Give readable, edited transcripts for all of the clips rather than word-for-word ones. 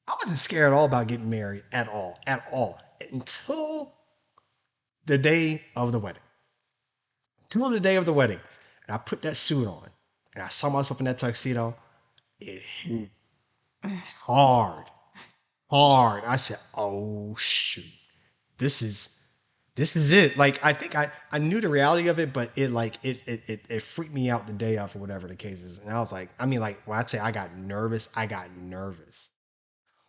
I wasn't scared at all about getting married at all, until the day of the wedding. Till the day of the wedding, and I put that suit on, and I saw myself in that tuxedo. It hit hard, hard. I said, "Oh shoot, this is." This is it. Like I knew the reality of it, but it freaked me out the day of or whatever the case is. And I was like, I mean, like when I say I got nervous, I got nervous.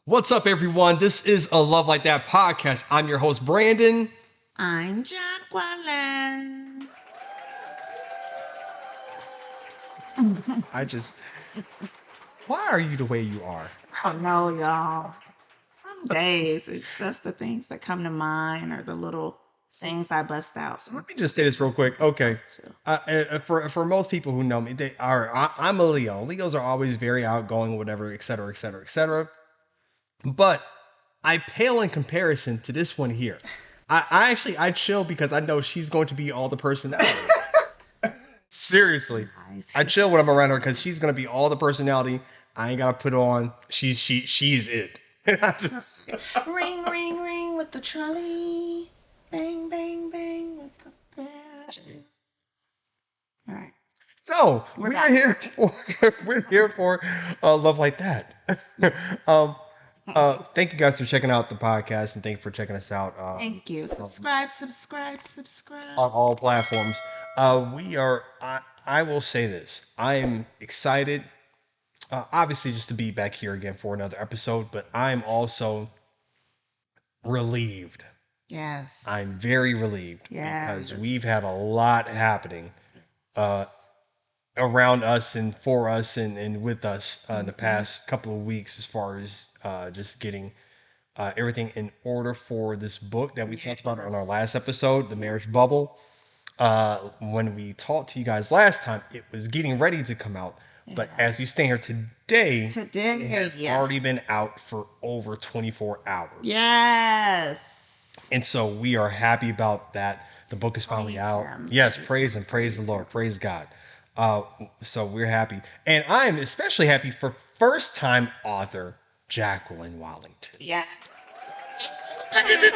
What's up, everyone? This is a Love Like That podcast. I'm your host, Brandon. I'm Jacquelyn. I just why are you the way you are? Oh no, y'all. Some days it's just the things that come to mind or the little things I bust out. Let me just say this real quick. Okay. For most people who know me, I'm a Leo. Leos are always very outgoing, whatever, et cetera, et cetera, et cetera. But I pale in comparison to this one here. I chill because I know she's going to be all the personality. Seriously, I chill when I'm around her because she's gonna be all the personality. I ain't gotta put on. She's it. Ring, ring, ring with the trolley. Bang, bang, bang with the bell. All right. So We're we're here for Love Like That. um, Thank you guys for checking out the podcast and thank you for checking us out. Thank you. Subscribe, subscribe, subscribe. On all platforms. We are. I will say this. I am excited. Obviously, just to be back here again for another episode, but I'm also relieved. Yes. I'm very relieved because we've had a lot happening around us and for us and with us in the past couple of weeks as far as just getting everything in order for this book that we talked about on our last episode, The Marriage Bubble. When we talked to you guys last time, it was getting ready to come out. But as we stand here today, it has already been out for over 24 hours. Yes. And so we are happy about that. The book is finally out. Yes, praise Him. Praise the Lord. Praise God. So we're happy. And I am especially happy for first-time author Jacquelyn Wallington. Yeah. Look, you did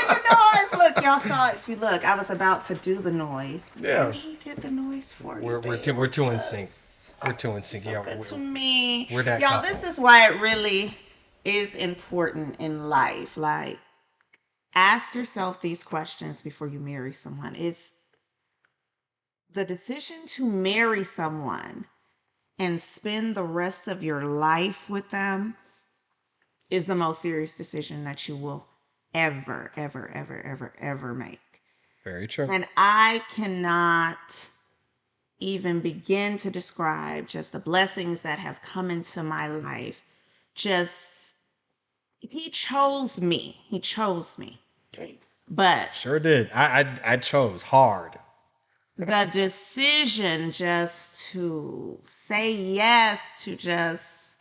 the noise. Look, y'all saw it. If you look, I was about to do the noise. Yeah. And he did the noise for you. We're two in sync. We're two in sync. So Yeah, good to me. We're that y'all, couple. this is why it really is important in life. Like, ask yourself these questions before you marry someone. It's the decision to marry someone and spend the rest of your life with them is the most serious decision that you will ever make. Very true. And I cannot even begin to describe just the blessings that have come into my life. Just, he chose me. But Sure did. I chose hard. the decision just to say yes to just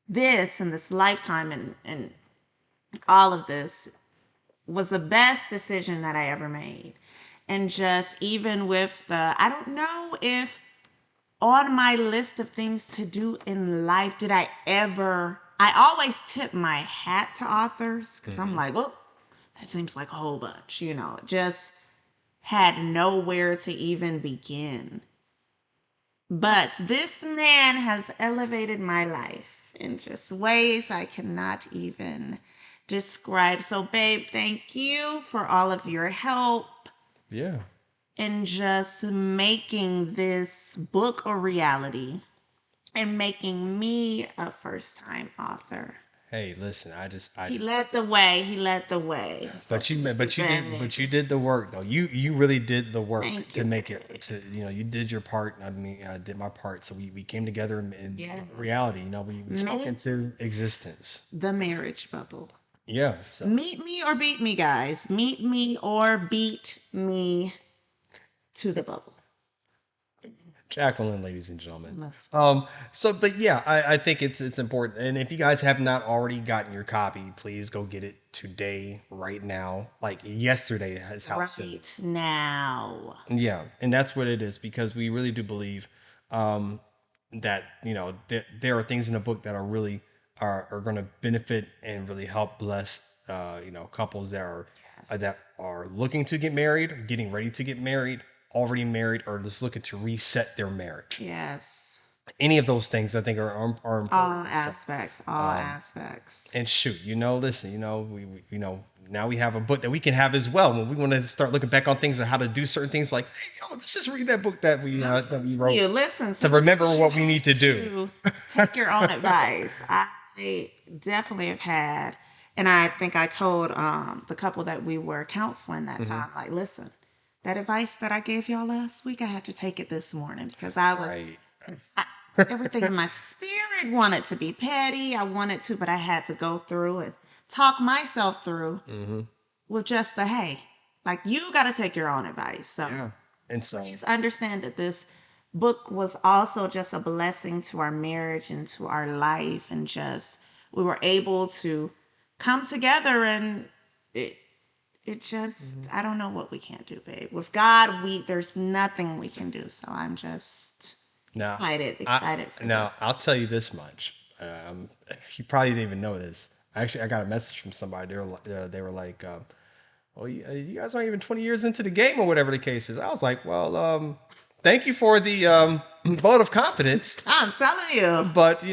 this and this lifetime and all of this was the best decision that I ever made. And just even with I don't know if on my list of things to do in life, I always tip my hat to authors because I'm like, oh, that seems like a whole bunch, just had nowhere to even begin. But this man has elevated my life in just ways I cannot even describe. So, babe, thank you for all of your help. Yeah. In just making this book a reality and making me a first-time author. Hey, listen, He led the way. So but you did the work though. You really did the work to make it to, you did your part. I mean, I did my part. So we came together in reality, we spoke into existence. The Marriage Bubble. Yeah. So. Meet me or beat me, guys. Meet me or beat me to the bubble. Jacquelyn, ladies and gentlemen. Listen. But yeah, I think it's important. And if you guys have not already gotten your copy, please go get it today, right now. Like yesterday is how soon. Right now. Yeah, and that's what it is because we really do believe that there are things in the book that are really are going to benefit and really help bless couples that Yes. are looking to get married, getting ready to get married, already married, or just looking to reset their marriage. Yes. Any of those things I think are All important. So, aspects. All aspects. and shoot, listen, we now we have a book that we can have as well when we want to start looking back on things and how to do certain things. Like, hey, let's just read that book that we wrote You listen. to remember Sometimes you what we have need to do. to take your own advice. I definitely have had, and I think I told the couple that we were counseling that time, like, listen, that advice that I gave y'all last week, I had to take it this morning because Right. I, everything in my spirit wanted to be petty. I wanted to, but I had to go through and talk myself through with just the hey, like you got to take your own advice. So Yeah. And so, please understand that this book was also just a blessing to our marriage and to our life, and just we were able to come together, and it just I don't know what we can't do, babe. With God, we there's nothing we can do. So I'm just now, excited for this. I'll tell you this much. You probably didn't even know this. Actually, I got a message from somebody. They were like, "Well, you guys aren't even 20 years into the game, or whatever the case is." I was like, "Well, thank you for the vote of confidence, I'm telling you. but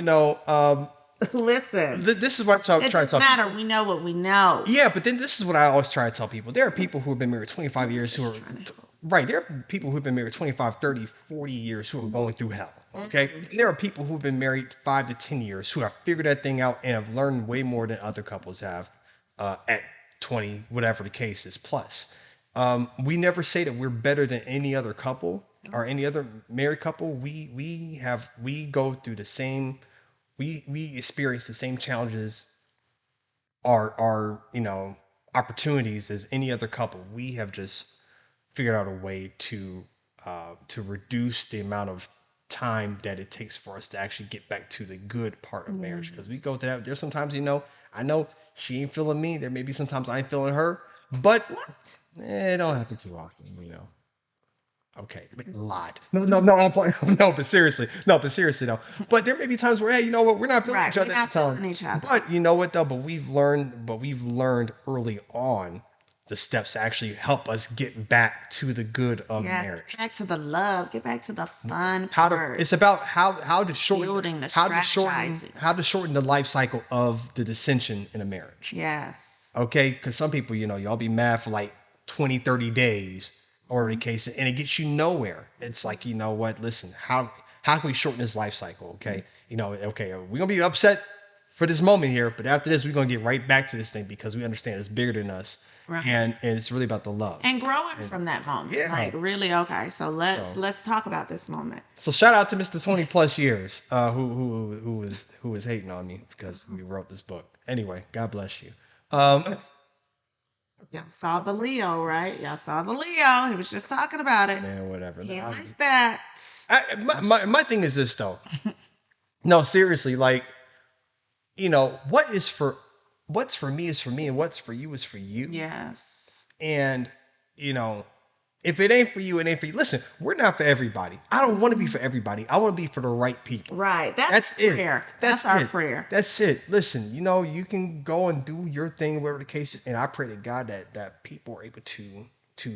Listen, this is what I'm it trying to doesn't tell people. matter. We know what we know. Yeah, but then this is what I always try to tell people. There are people who have been married 25 years who Just are trying to help. right. There are people who've been married 25, 30, 40 years who are going through hell. Okay. And there are people who've been married 5 to 10 years who have figured that thing out and have learned way more than other couples have at 20, whatever the case is. Plus, we never say that we're better than any other couple or any other married couple. We go through the same. We experience the same challenges our opportunities as any other couple. We have just figured out a way to reduce the amount of time that it takes for us to actually get back to the good part of marriage, because we go through that. There's sometimes I know she ain't feeling me. There may be sometimes I ain't feeling her, but What? it don't happen too often. Okay, but a lot. No, I'm playing. No, but seriously, though. But there may be times where, hey, you know what, we're not feeling Right. each We're other at not the time. feeling each other. But you know what though? But we've learned early on the steps to actually help us get back to the good of Yes. marriage. Get back to the love. Get back to the fun How to part. It's about how to shorten Building, the how to shorten strategizing. how to shorten the life cycle of the dissension in a marriage. Yes. Okay, because some people, y'all be mad for like 20, 30 days or the case, and it gets you nowhere. It's like, you know what, listen, how can we shorten this life cycle? Okay, okay, we're gonna be upset for this moment here, but after this we're gonna get right back to this thing because we understand it's bigger than us, Right. and it's really about the love. And growing from that moment. Yeah. Like really, okay. So let's So let's talk about this moment. so shout out to Mr. 20 plus years, who was hating on me because we wrote this book. Anyway, God bless you. Y'all saw the Leo, right? Y'all saw the Leo. He was just talking about it. Man, whatever. He ain't like that. My thing is this though. No, seriously, like, what's for me is for me, and what's for you is for you. Yes. And you know, if it ain't for you, it ain't for you. Listen, we're not for everybody. I don't want to be for everybody. I want to be for the right people. Right. That's That's it. prayer. That's That's our it. prayer. That's it. Listen, you can go and do your thing, whatever the case is, and I pray to God that people are able to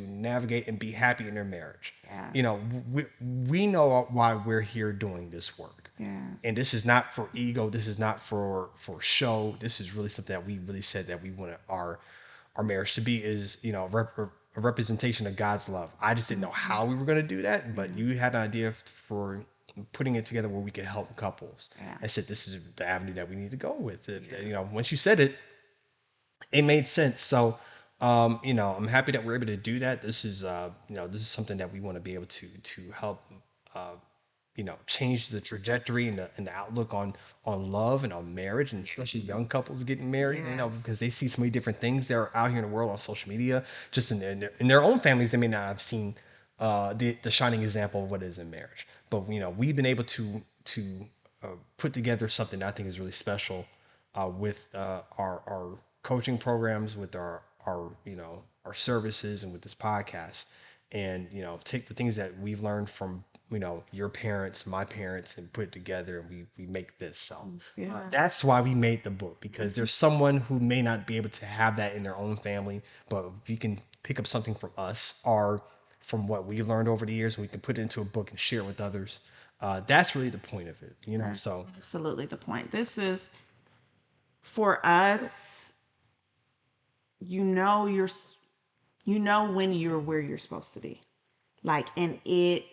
navigate and be happy in their marriage. Yes. We know why we're here doing this work. Yes. And this is not for ego. This is not for show. This is really something that we really said that we want our marriage to be, is a representation of God's love. I just didn't know how we were going to do that, but you had an idea for putting it together where we could help couples. Yeah. I said this is the avenue that we need to go with. Once you said it, it made sense. So, I'm happy that we're able to do that. This is something that we want to be able to help change the trajectory and the outlook on love and on marriage, and especially young couples getting married. Yes. Because they see so many different things that are out here in the world on social media. Just in their own families, they may not have seen the shining example of what is in marriage. But we've been able to put together something that I think is really special with our coaching programs, with our services, and with this podcast. And take the things that we've learned from your parents, my parents, and put it together, and we make this. So Yeah. that's why we made the book, because there's someone who may not be able to have that in their own family, but if you can pick up something from us or from what we learned over the years, we can put it into a book and share it with others. That's really the point of it, So Absolutely the point. This is for us, you know you're you know when you're where you're supposed to be. Like, and it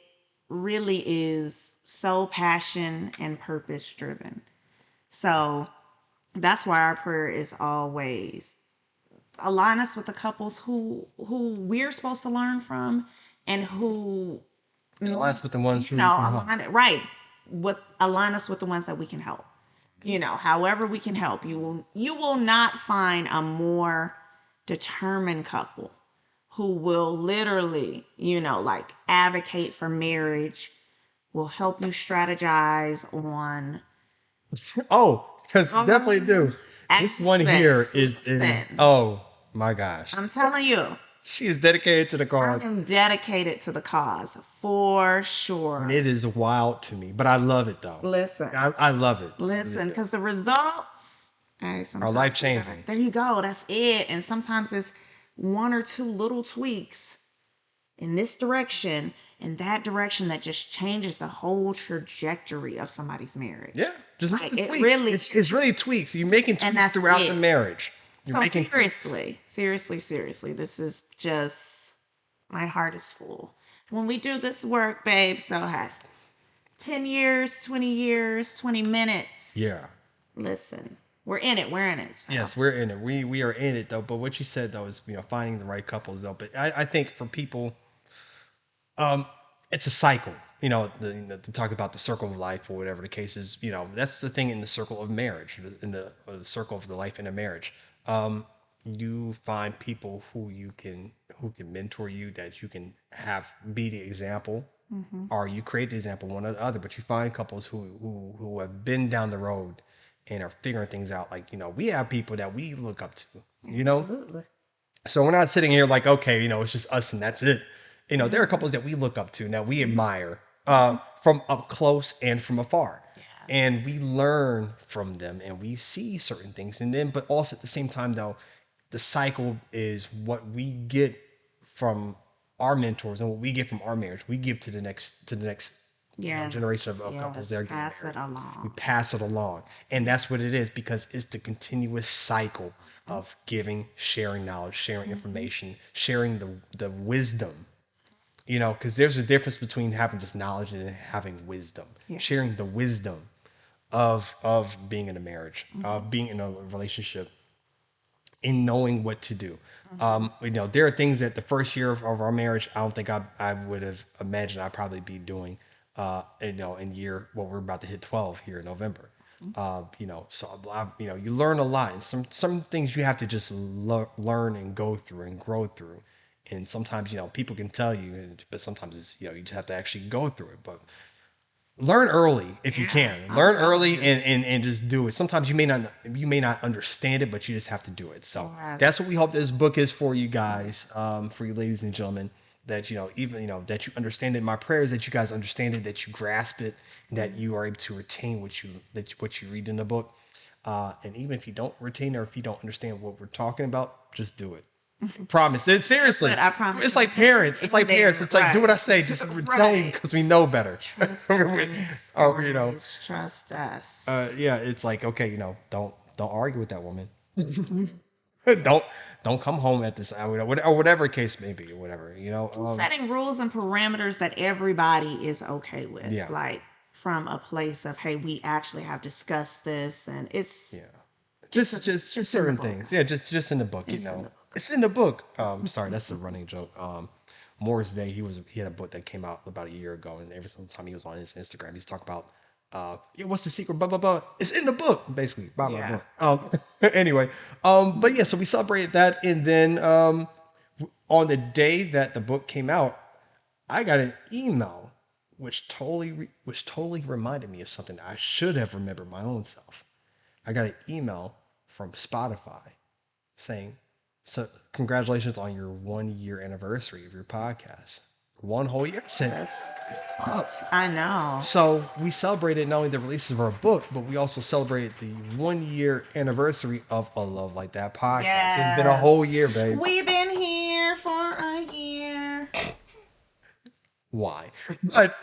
really is so passion and purpose driven. So that's why our prayer is always align us with the couples who we're supposed to learn from, and who that's with the ones you who we know can help. align us with the ones that we can help. However we can help. You will not find a more determined couple who will literally, like advocate for marriage, will help you strategize on Oh, because definitely do. This one here is listen. oh my gosh, I'm telling you, she is dedicated to the I cause. am dedicated to the cause for And sure. it is wild to me, but I love it though. Listen, I love it. listen, because the results, hey, Are sometimes life changing. there you go, that's it. And sometimes it's one or two little tweaks in this direction and that direction that just changes the whole trajectory of somebody's marriage. Yeah, just make Like, the it tweaks. really, It's really tweaks. You're making and tweaks that's throughout the it. marriage. You're So making tweaks. seriously, this is just, my heart is full. When we do this work, babe, so hey, 10 years, 20 years, 20 minutes. Yeah. Listen, we're in it. We're in it. So. Yes, we're in it. We are in it though. But what you said though is finding the right couples though. But I think for people, it's a cycle. To talk about the circle of life or whatever the case is. That's the thing in the circle of marriage, in the circle of the life in a marriage. You find people who can mentor you, that you can have be the example, or you create the example one or the other. But you find couples who have been down the road and are figuring things out. Like we have people that we look up to. Absolutely. So we're not sitting here like, okay, it's just us and that's it. There are couples that we look up to, that we admire from up close and from afar. And we learn from them and we see certain things. And then, but also at the same time, though, the cycle is what we get from our mentors and what we get from our marriage. We give to the next Yes. generation of couples that are getting Pass married. it We along. pass it along. And that's what it is, because it's the continuous cycle of giving, sharing knowledge, sharing information, sharing the wisdom. Because there's a difference between having just knowledge and having wisdom. Yes. Sharing the wisdom of being in a marriage, of being in a relationship, in knowing what to do. There are things that the first year of our marriage, I don't think I would have imagined I'd probably be doing. In year, well, we're about to hit 12 here in November. So you learn a lot, and some things you have to just learn and go through and grow through. And sometimes people can tell you, but sometimes it's you just have to actually go through it. But learn early if you can. Learn early and just do it. Sometimes you may not understand it, but you just have to do it. So Yes. that's what we hope this book is for you guys, for you ladies and gentlemen. That even that you understand it. My prayer is that you guys understand it, that you grasp it, and that you are able to retain what you read in the book. And even if you don't retain, or if you don't understand what we're talking about, just do it. Promise it, seriously. But I promise It's you, like parents. It's like parents. It's like, do what I say. Just tell me, Right. because we know better. Trust Or us. Trust us. yeah, it's like, okay, don't argue with that woman. don't come home at this hour, or whatever case may be, or whatever. Setting rules and parameters that everybody is okay with. Yeah. Like, from a place of, hey, we actually have discussed this, and it's Yeah. Just in the certain book. things. Yeah, just in the book. It's in the book. It's in the book. Sorry, that's a running joke. Morris Day, he had a book that came out about a year ago, and every single time he was on his Instagram, he's talking about yeah, what's the secret? Blah blah blah. It's in the book, basically. Blah blah Yeah. blah. Anyway, but yeah, so we celebrated that, and then on the day that the book came out, I got an email which totally reminded me of something I should have remembered my own self. I got an email from Spotify saying, "So congratulations on your 1 year anniversary of your podcast." 1 whole year. I said, That's, up. I know. So we celebrated not only the release of our book, but we also celebrated the 1 year anniversary of A Love Like That podcast. It's been a whole Yes. year, babe. We've been here for a year. Why? But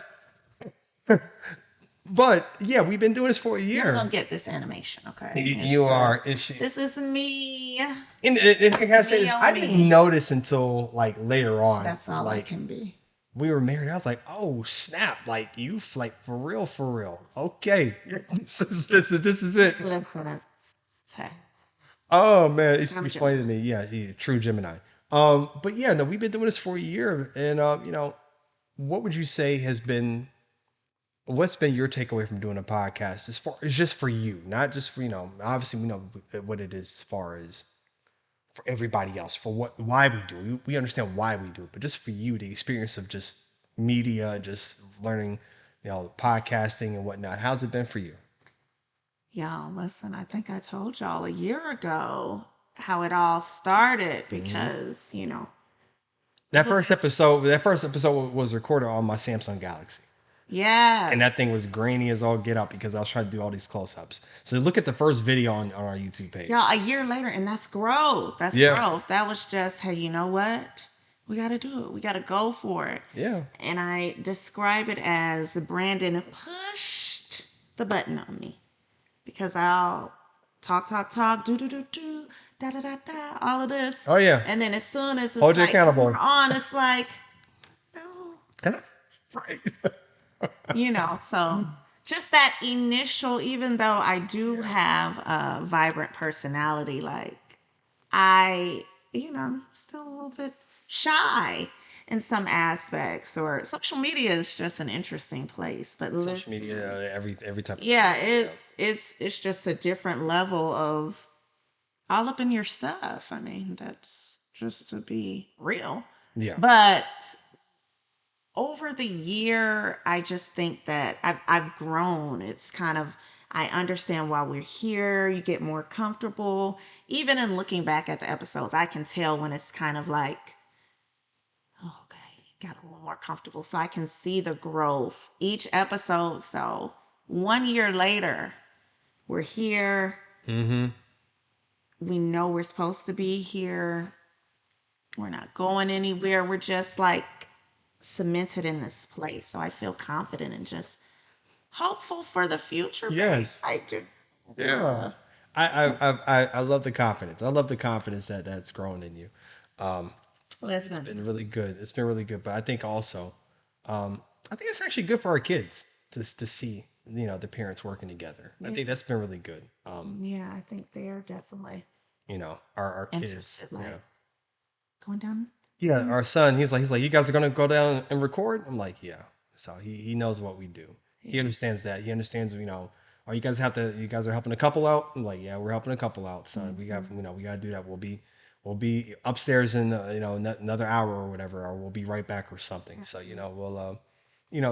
but yeah, we've been doing this for a You're year. gonna get this animation, okay? You are. This is me. And I gotta say Me this. on I me. didn't notice until like later on. That's all I Like can be. we were married. I was like, oh snap! Like you, like for real, for real. Okay, this is it. Listen, it's- Oh man, it's I'm funny to Gemini. me. Yeah, he true Gemini. But yeah, no, we've been doing this for a year, and what would you say has been what's been your takeaway from doing a podcast as far as just for you, not just for obviously we know what it is as far as for everybody else for why we do it. We understand why we do it, but just for you, the experience of just media, just learning, podcasting and whatnot. How's it been for you? Y'all, listen, I think I told y'all a year ago how it all started Mm-hmm. because, That first episode was recorded on my Samsung Galaxy. And yes. that thing was grainy as all get up because I was trying to do all these close ups. So look at the first video on our YouTube page. Y'all, a year later, and that's growth. That's Yeah. growth. That was just, hey, you know what? We got to do it. We got to go for it. Yeah. And I describe it as Brandon pushed the button on me because I'll talk, do, da, all of this. Oh, yeah. And then as soon as it's Hold you like, accountable. we're on, it's like, no. Right. So just that initial, even though I do have a vibrant personality, like I'm still a little bit shy in some aspects, or social media is just an interesting place. But Social media, every type. yeah, it's just a different level of all up in your stuff. I mean, that's just to be real. Yeah. But over the year, I just think that I've grown. It's kind of I understand why we're here. You get more comfortable. Even in looking back at the episodes, I can tell when it's kind of like, oh, okay, got a little more comfortable. So I can see the growth each episode. So 1 year later, we're here. Mm-hmm. We know we're supposed to be here. We're not going anywhere. We're just like cemented in this place. So I feel confident and just hopeful for the future. Yes. I do. Yeah. I love the confidence. I love the confidence that's grown in you. It's Listen. been really good. It's been really good. But I think also, I think it's actually good for our kids to see the parents working together. I think that's been really good. Yeah, I think they are definitely Our kids. interested. Like Yeah. going down. Yeah, our son, he's like, you guys are gonna go down and record? I'm like, yeah. So he knows what we do. He understands that. He understands, oh, you guys are helping a couple out? I'm like, yeah, we're helping a couple out, son. We gotta do that. We'll be upstairs in another hour or whatever, or we'll be right back or something. So, we'll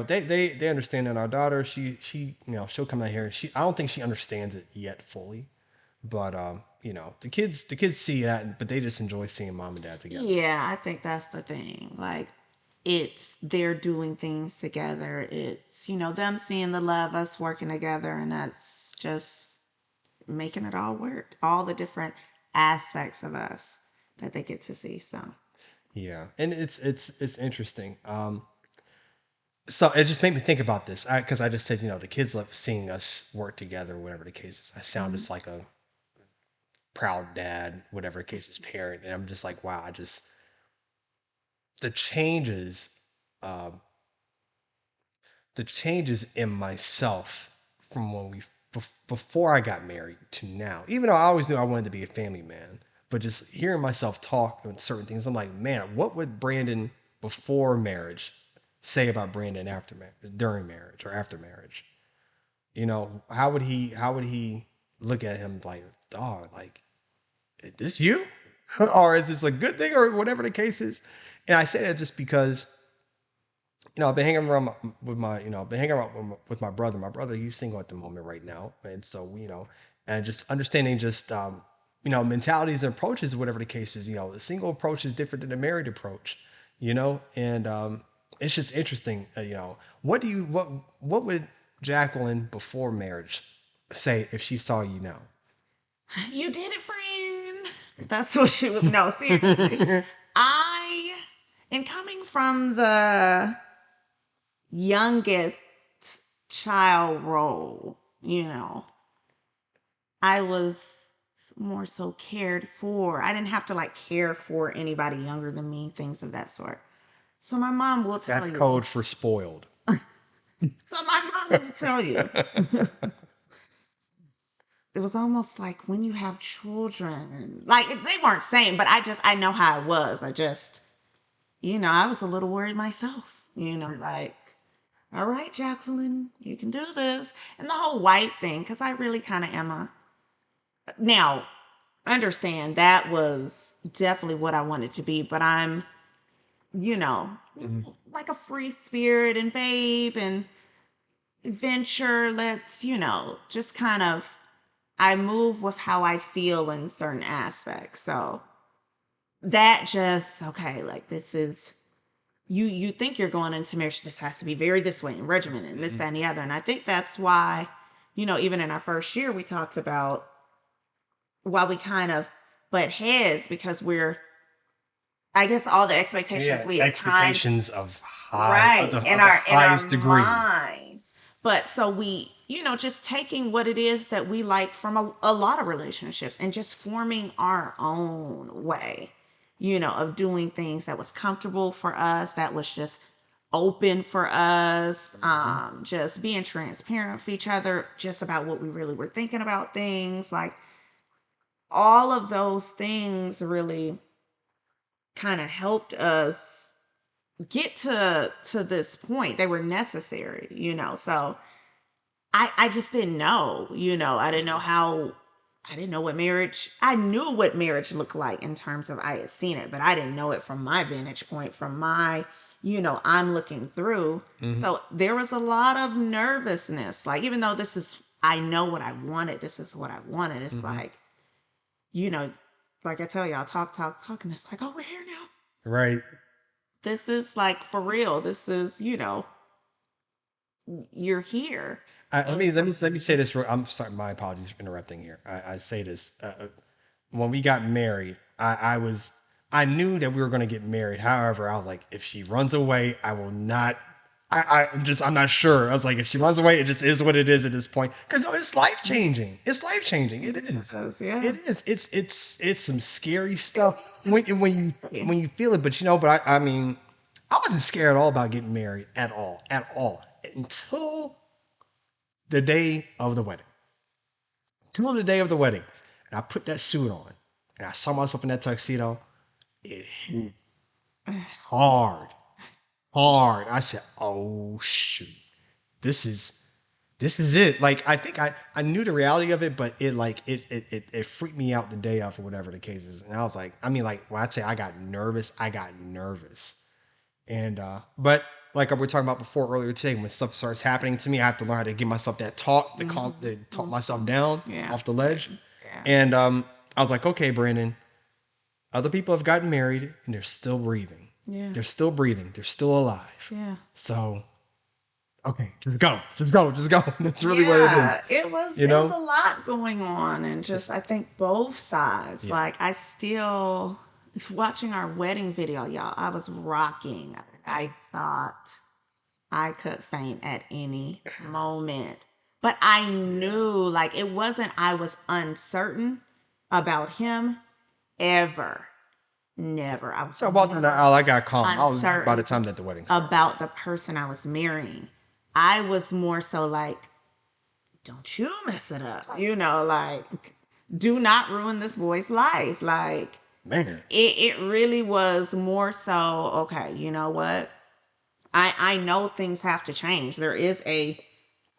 they understand that our daughter, she'll come out here and I don't think she understands it yet fully. But the kids see that, but they just enjoy seeing mom and dad together. Yeah, I think that's the thing. Like it's they're doing things together. It's them seeing the love, us working together, and that's just making it all work. All the different aspects of us that they get to see. So Yeah, and it's interesting. So it just made me think about this because I just said the kids love seeing us work together, whatever the case is. I sound just like a proud dad, whatever the case is, parent, and I'm just like, wow, the changes, um, the changes in myself from when before I got married to now. Even though I always knew I wanted to be a family man, but just hearing myself talk on certain things, I'm like, man, what would Brandon before marriage say about Brandon during marriage or after marriage? How would he look at him like, dog, like, is this you? Or is this a good thing or whatever the case is? And I say that just because I've been hanging around with my brother. My brother, he's single at the moment right now, and so and just understanding just mentalities and approaches, whatever the case is. The single approach is different than the married approach, and it's just interesting. What would Jacqueline before marriage say if she saw you now? You did it, friend. That's what she was. No, seriously. I, and coming from the youngest child role, I was more so cared for. I didn't have to like care for anybody younger than me, things of that sort. So my mom will tell That you. code for spoiled. So my mom will tell you. It was almost like when you have children, like they weren't saying, but I know how I was. I was a little worried myself, like, all right, Jacqueline, you can do this. And the whole wife thing, because I really kind of am now, understand that was definitely what I wanted to be, but I'm, you know, like a free spirit and babe and venture. Let's, just kind of, I move with how I feel in certain aspects. So that just, okay, like this is, you think you're going into marriage, this has to be very this way and regimented and this, that, and the other. And I think that's why, even in our first year, we talked about why we kind of butt heads because I guess all the expectations we at times, expectations of right, the in our highest degree. mind. But so we, just taking what it is that we like from a lot of relationships and just forming our own way, of doing things that was comfortable for us, that was just open for us, just being transparent with each other, just about what we really were thinking about things. Like all of those things really kind of helped us get to this point. They were necessary, so I just didn't know, I didn't know what marriage, I knew what marriage looked like in terms of I had seen it, but I didn't know it from my vantage point, from my, I'm looking through. So there was a lot of nervousness. Like, even though I know what I wanted, this is what I wanted. It's like, like I tell y'all, talk, and it's like, oh, we're here now. Right. This is like for real. This is, you're here. Let me say this. I'm sorry. My apologies for interrupting here. I say this. When we got married, I knew that we were going to get married. However, I was like, if she runs away, I will not. I'm not sure. I was like, if she runs away, it just is what it is at this point. Because it's life changing. It's life changing. It is. Yeah. It is. It's some scary stuff when you feel it. But I mean, I wasn't scared at all about getting married at all until the day of the wedding. Till the day of the wedding, and I put that suit on, and I saw myself in that tuxedo. It hit hard, hard. I said, "Oh shoot, this is it." Like I think I knew the reality of it, but it freaked me out the day of or whatever the case is. And I was like, I mean, like when I say I got nervous, and but like we were talking about before earlier today, when stuff starts happening to me, I have to learn how to give myself that talk to to talk myself down off the ledge. Yeah. And I was like, okay, Brandon, other people have gotten married and they're still breathing. Yeah. They're still breathing. They're still alive. Yeah. So, okay, just go. That's really what it is. It was a lot going on, and just I think both sides. Yeah. Like I still watching our wedding video, y'all. I was rocking. I thought I could faint at any moment. But I knew, like, it wasn't I was uncertain about him ever. Never. I was so about that, I got calm. I was by the time that the wedding started. About the person I was marrying. I was more so like, don't you mess it up. Like, do not ruin this boy's life. Like, man, it really was more so, okay, you know what? I know things have to change. There is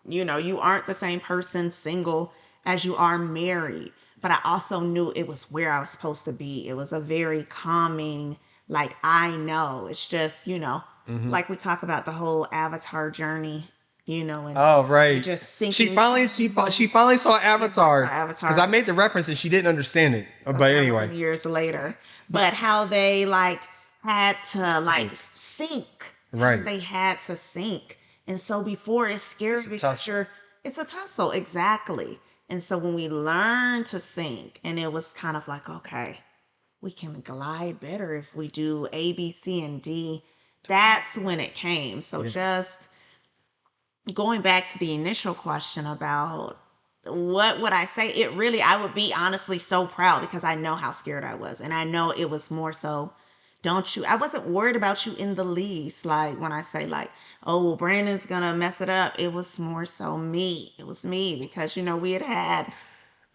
you aren't the same person single as you are married. But I also knew it was where I was supposed to be. It was a very calming, like, I know. It's just, like we talk about the whole Avatar journey, and oh right, just sinking. She finally saw Avatar because I made the reference and she didn't understand it. But anyway, years later, but how they like had to like sink Right. they had to sink. And so before it's scary It's a because tussle. it's a tussle, exactly. And so when we learned to sink, and it was kind of like, okay, we can glide better if we do A, B, C, and D. That's when it came. So Yeah. just going back to the initial question about what would I say, it really, I would be honestly so proud because I know how scared I was. And I know it was more so, don't you, I wasn't worried about you in the least. Like when I say, like, oh, well, Brandon's gonna mess it up, it was more so me. It was me because, we had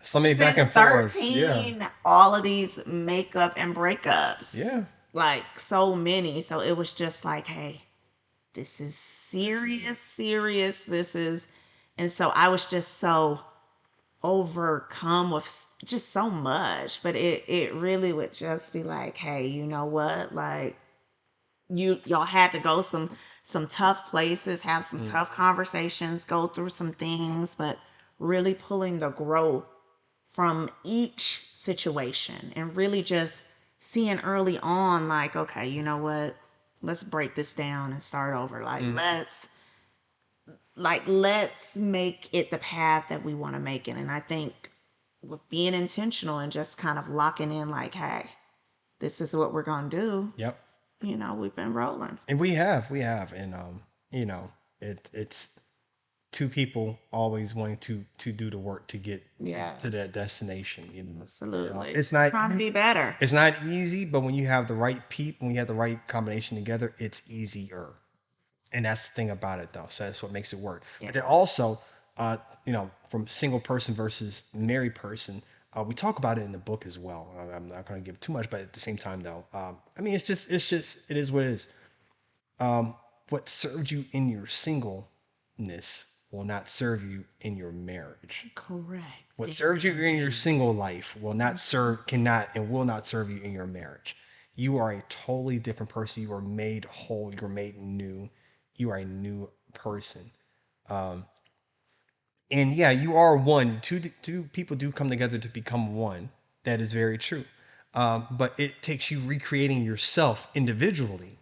So many back since and forths. Yeah. 13 all of these makeup and breakups, Yeah. like so many. So it was just like, hey, this is serious. This is, and so I was just so overcome with just so much. But it really would just be like, hey, you know what? Like y'all had to go some tough places, have some Mm. tough conversations, go through some things, but really pulling the growth from each situation and really just seeing early on, like, okay, you know what, let's break this down and start over. Like Mm. let's make it the path that we want to make it. And I think with being intentional and just kind of locking in, like, hey, this is what we're gonna do, Yep. we've been rolling. And we have, and you know, it's two people always wanting to do the work to get to that Yes, destination. absolutely. It's not Trying to be better. it's not easy, but when you have the right people, when you have the right combination together, it's easier. And that's the thing about it, though. So that's what makes it work. But then Yes. also, from single person versus married person, we talk about it in the book as well. I'm not going to give too much, but at the same time, though, I mean, it is what it is. What served you in your singleness will not serve you in your marriage. Correct. What served Yes, you in your indeed. single life will not serve, cannot, and will not serve you in your marriage. You are a totally different person. You are made whole. You are made new. You are a new person. And yeah, you are one. Two people do come together to become one. That is very true. But it takes you recreating yourself individually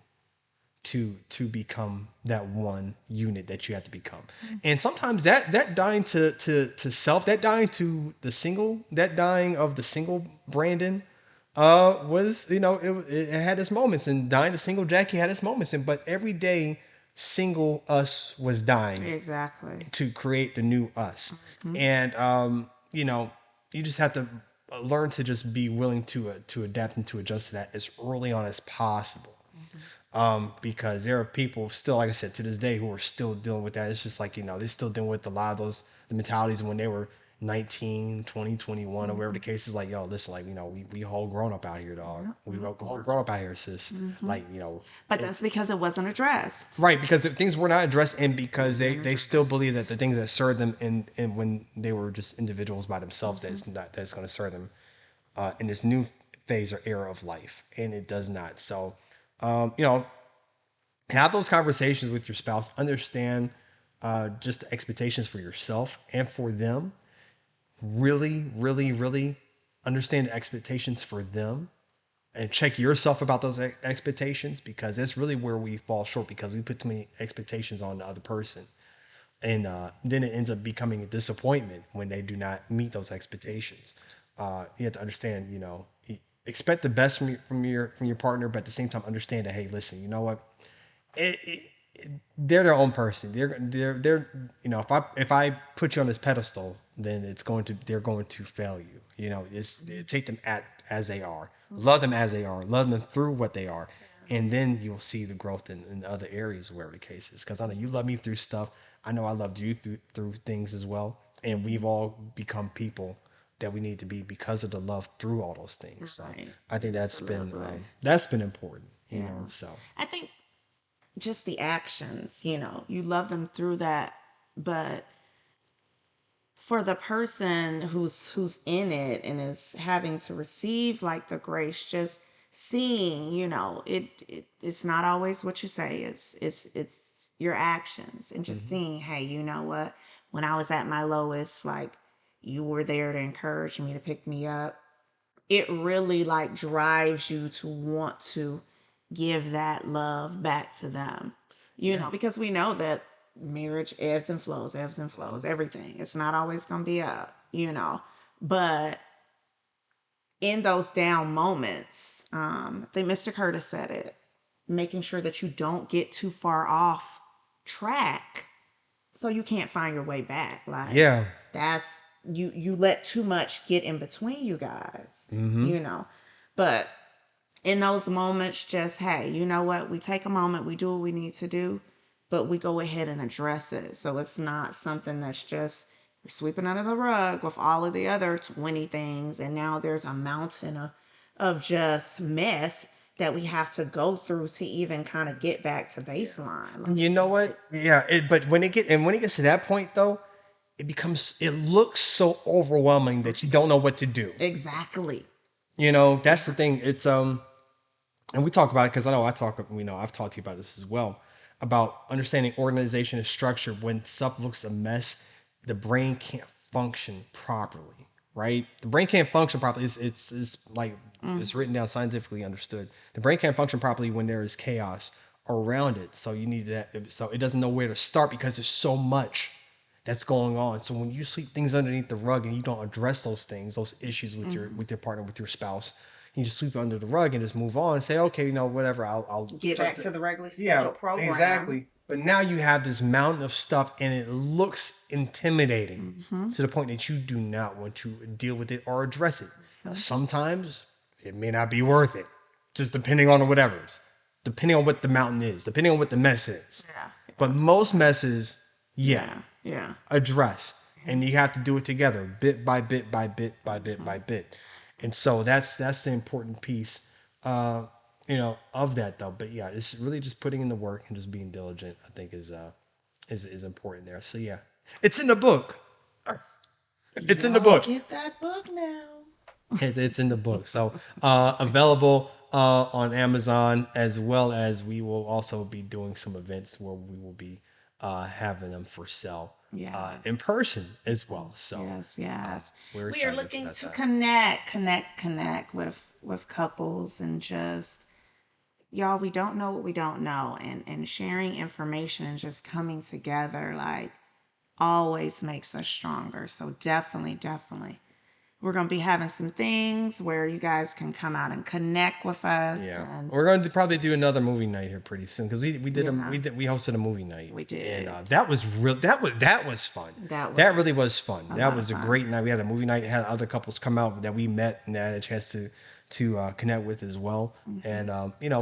to become that one unit that you have to become. And sometimes that dying to self, that dying to the single, that dying of the single Brandon was, it had its moments, and dying to single Jackie had its moments, and but every day single us was dying Exactly. to create the new us. And you just have to learn to just be willing to adapt and to adjust to that as early on as possible, because there are people still, like I said, to this day who are still dealing with that. It's just like, they're still dealing with a lot of the mentalities when they were 19, 20, 21, or whatever the case is. Like, yo, listen, like, we whole grown up out here, dog. We whole grown up out here, sis. Like, But that's it's because it wasn't addressed. right, because if things were not addressed, and because Wasn't they still believe that addressed. the things that served them in when they were just individuals by themselves, that's going to serve them in this new phase or era of life, and it does not. So, um, you know, have those conversations with your spouse. Understand just the expectations for yourself and for them. Really, really, really understand the expectations for them, and check yourself about those expectations, because that's really where we fall short, because we put too many expectations on the other person, and then it ends up becoming a disappointment when they do not meet those expectations. You have to understand, expect the best from your partner, but at the same time understand that, hey, listen, you know what, it, they're their own person. They're if I put you on this pedestal, then they're going to fail you. Take them as they are, love them as they are, love them through what they are, and then you'll see the growth in other areas, wherever the case is. Because I know you love me through stuff. I know I loved you through things as well, and we've all become people that we need to be because of the love through all those things. So Right. I think Absolutely. that's been important. Yeah. So I think just the actions, you love them through that, but for the person who's in it and is having to receive like the grace, just seeing, it's not always what you say, it's your actions, and just mhm. seeing, hey, you know what, when I was at my lowest, like, you were there to encourage me, to pick me up. It really like drives you to want to give that love back to them. you know, because we know that marriage ebbs and flows, everything. It's not always going to be up, you know. But in those down moments, I think Mr. Curtis said it, making sure that you don't get too far off track so you can't find your way back. Like, Yeah. that's, you let too much get in between you guys, Mm-hmm. you know. But in those moments, just, hey, you know what? We take a moment, we do what we need to do, but we go ahead and address it. So it's not something that's just sweeping under the rug with all of the other 20 things. And now there's a mountain of just mess that we have to go through to even kind of get back to baseline. Like, You know what? Yeah, but when it gets to that point though, it looks so overwhelming that you don't know what to do. exactly. You know, that's the thing. It's and we talk about it because I know I've talked to you about this as well, about understanding organization and structure. When stuff looks a mess, the brain can't function properly, right? The brain can't function properly. It's like it's written down, scientifically understood. The brain can't function properly when there is chaos around it. So you need that. So it doesn't know where to start because there's so much that's going on. So when you sweep things underneath the rug and you don't address those things, those issues with your partner, with your spouse, you just sweep it under the rug and just move on and say, okay, you know, whatever. I'll Get back to the regularly yeah, scheduled program. exactly. But now you have this mountain of stuff, and it looks intimidating to the point that you do not want to deal with it or address it. Now, sometimes it may not be worth it, just depending on whatever's, depending on what the mountain is, depending on what the mess is. Yeah. But most messes, Yeah. Yeah. address, and you have to do it together, bit by bit by bit by bit by bit. And so that's the important piece, of that though. But yeah, it's really just putting in the work and just being diligent, I think, is important there. So yeah, it's in the book. It's in the book. Get that book now. It's in the book. So available on Amazon, as well as we will also be doing some events where we will be having them for sale Yes. in person as well. So Yes. we're We are excited for looking that to time. connect with couples, and just, y'all, we don't know what we don't know, and sharing information and just coming together, like, always makes us stronger. So definitely. We're going to be having some things where you guys can come out and connect with us. Yeah, And we're going to probably do another movie night here pretty soon because Yeah. we hosted a movie night. We did. And that was real. That was fun. That really was fun. That lot was a of fun. great night. We had a movie night. Had other couples come out that we met and had a chance to connect with as well. And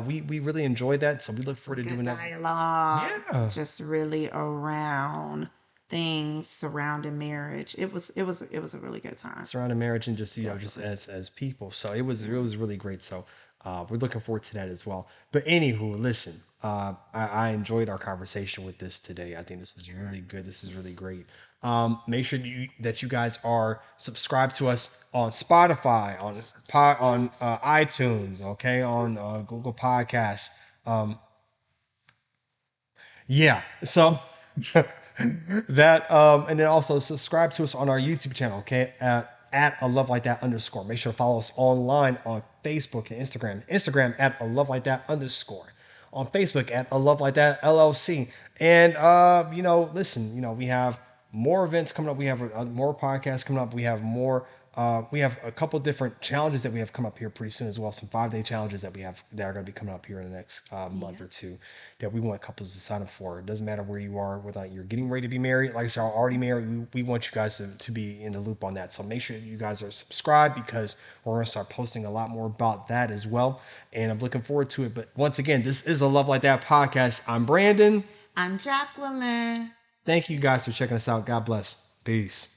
we really enjoyed that. So we look forward to Good doing that. dialogue. Yeah. Just really around things surrounding marriage. It was a really good time. Surrounding marriage and just just as people. So it was really great. So we're looking forward to that as well. But anywho, listen, I enjoyed our conversation with this today. I think this is really good. This is really great. Make sure that you guys are subscribed to us on Spotify, on iTunes, okay, on Google Podcasts. Yeah. So that and then also subscribe to us on our YouTube channel, okay? At a love like that underscore. Make sure to follow us online on Facebook and Instagram. Instagram at a love like that underscore. On Facebook at a love like that LLC. And listen, we have more events coming up. We have more podcasts coming up. We have more. We have a couple different challenges that we have come up here pretty soon as well. Some 5-day challenges that we have that are going to be coming up here in the next month or two that we want couples to sign up for. It doesn't matter where you are, whether you're getting ready to be married, like I said, already married. We want you guys to be in the loop on that. So make sure you guys are subscribed because we're going to start posting a lot more about that as well. And I'm looking forward to it. But once again, this is a Love Like That podcast. I'm Brandon. I'm Jacquelyn. Thank you guys for checking us out. God bless. Peace.